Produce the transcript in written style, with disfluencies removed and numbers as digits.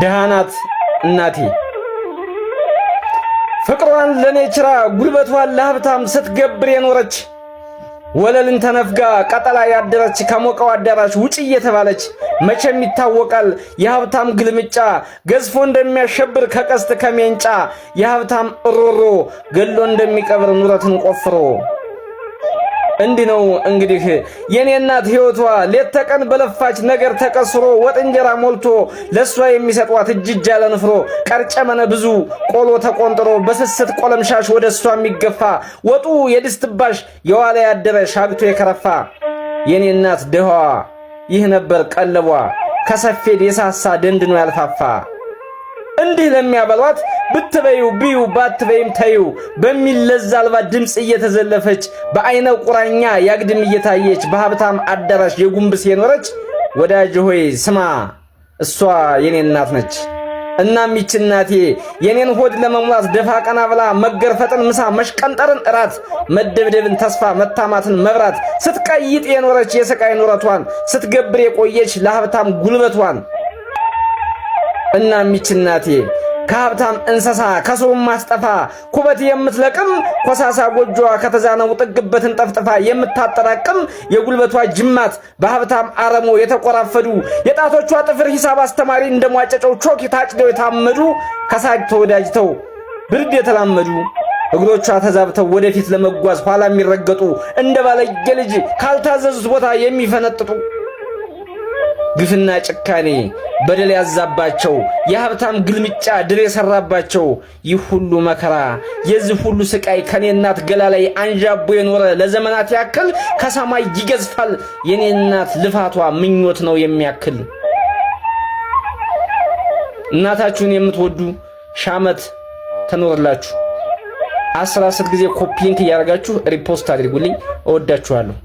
ደሃናት እናቴ ፍቅሯን ለኔ ችራ ጉልበቷን ለሀብታም ስትገብር የኖረች ወለልን ተነፍጋ ቀጠላ ያደረች ከሞቀው አዳራሽ ውጪ እየተባለች መቼም ይታወቃል የሀብታም ግልምጫ ገዝፎ እንደሚያሸብር ከቀስት ከሜንጫ የሀብታም እሮሮ ገሎ እንደሚቀብር ኑረትን ቆፍሮ እንዲህ ነው እንግዲህ የኔ እናት ህይወቷ ሌት ተቀን በለፋች ነገር ተቀስሮ ወጥ እንጀራ ሞልቶ ለሷ የሚሰጧት እጅጅ ያለ ንፍሮ ቀርጨመነ ብዙ ቆሎ ተቆንጥሮ በስስት ቆለምሻሽ ወደሷ የሚገፋ ወጡ የድስትባሽ የዋለ ያደረ ሻግቶ የከረፋ የኔ እናት ደሃዋ ይህ ነበር ቀለቧ ከሰፌድ የሳሳ ደንድኖ ያልፋፋ እንዲህ ለሚያበሏት ብትበዩ ቢዩ ባትበይም ተዩ በሚለዛ አልባ ድምጽ እየተዘለፈች በአይነ ቁራኛ ያግድም እየታየች በሀብታም አዳራሽ የጉንብስ የኖረች ወዳጅ ሆይ ስማ እሷ የኔ እናት ነች። እናም ይህች እናቴ የኔን ሆድ ለመሙላት ደፋ ቀና ብላ መገርፈጥን ምሳ መሽቀንጠርን እራት መደብደብን ተስፋ መታማትን መብራት ስትቀይጥ የኖረች የስቃይ ኑረቷን ስትገብር የቆየች ለሀብታም ጉልበቷን እናም ይህች እናቴ ከሀብታም እንስሳ ከሰውም ማስጠፋ ኩበት የምትለቅም ኮሳሳ ጎጆዋ ከተዛነው ጥግበትን ጠፍጥፋ የምታጠራቅም የጉልበቷ ጅማት በሀብታም አረሞ የተቆራፈዱ የጣቶቿ ጥፍር ሂሳብ አስተማሪ እንደሟጨጨው ቾክ ታጭደው የታመዱ ከሳጅ ተወዳጅተው ብርድ የተላመዱ እግሮቿ ተዛብተው ወደፊት ለመጓዝ ኋላ የሚረገጡ እንደ ባለጌ ልጅ ካልታዘዙት ቦታ የሚፈነጥጡ ግፍና ጭካኔ በደል ያዛባቸው የሀብታም ግልምጫ ድር የሰራባቸው ይህ ሁሉ መከራ የዚህ ሁሉ ስቃይ ከኔ እናት ገላ ላይ አንዣቦ የኖረ ለዘመናት ያክል ከሰማይ ይገዝፋል የኔ እናት ልፋቷ ምኞት ነው የሚያክል። እናታችሁን የምትወዱ ሻመት ተኖርላችሁ 10 ጊዜ ኮፒ ሊንክ ያርጋችሁ ሪፖስት አድርጉልኝ። እወዳችኋለሁ።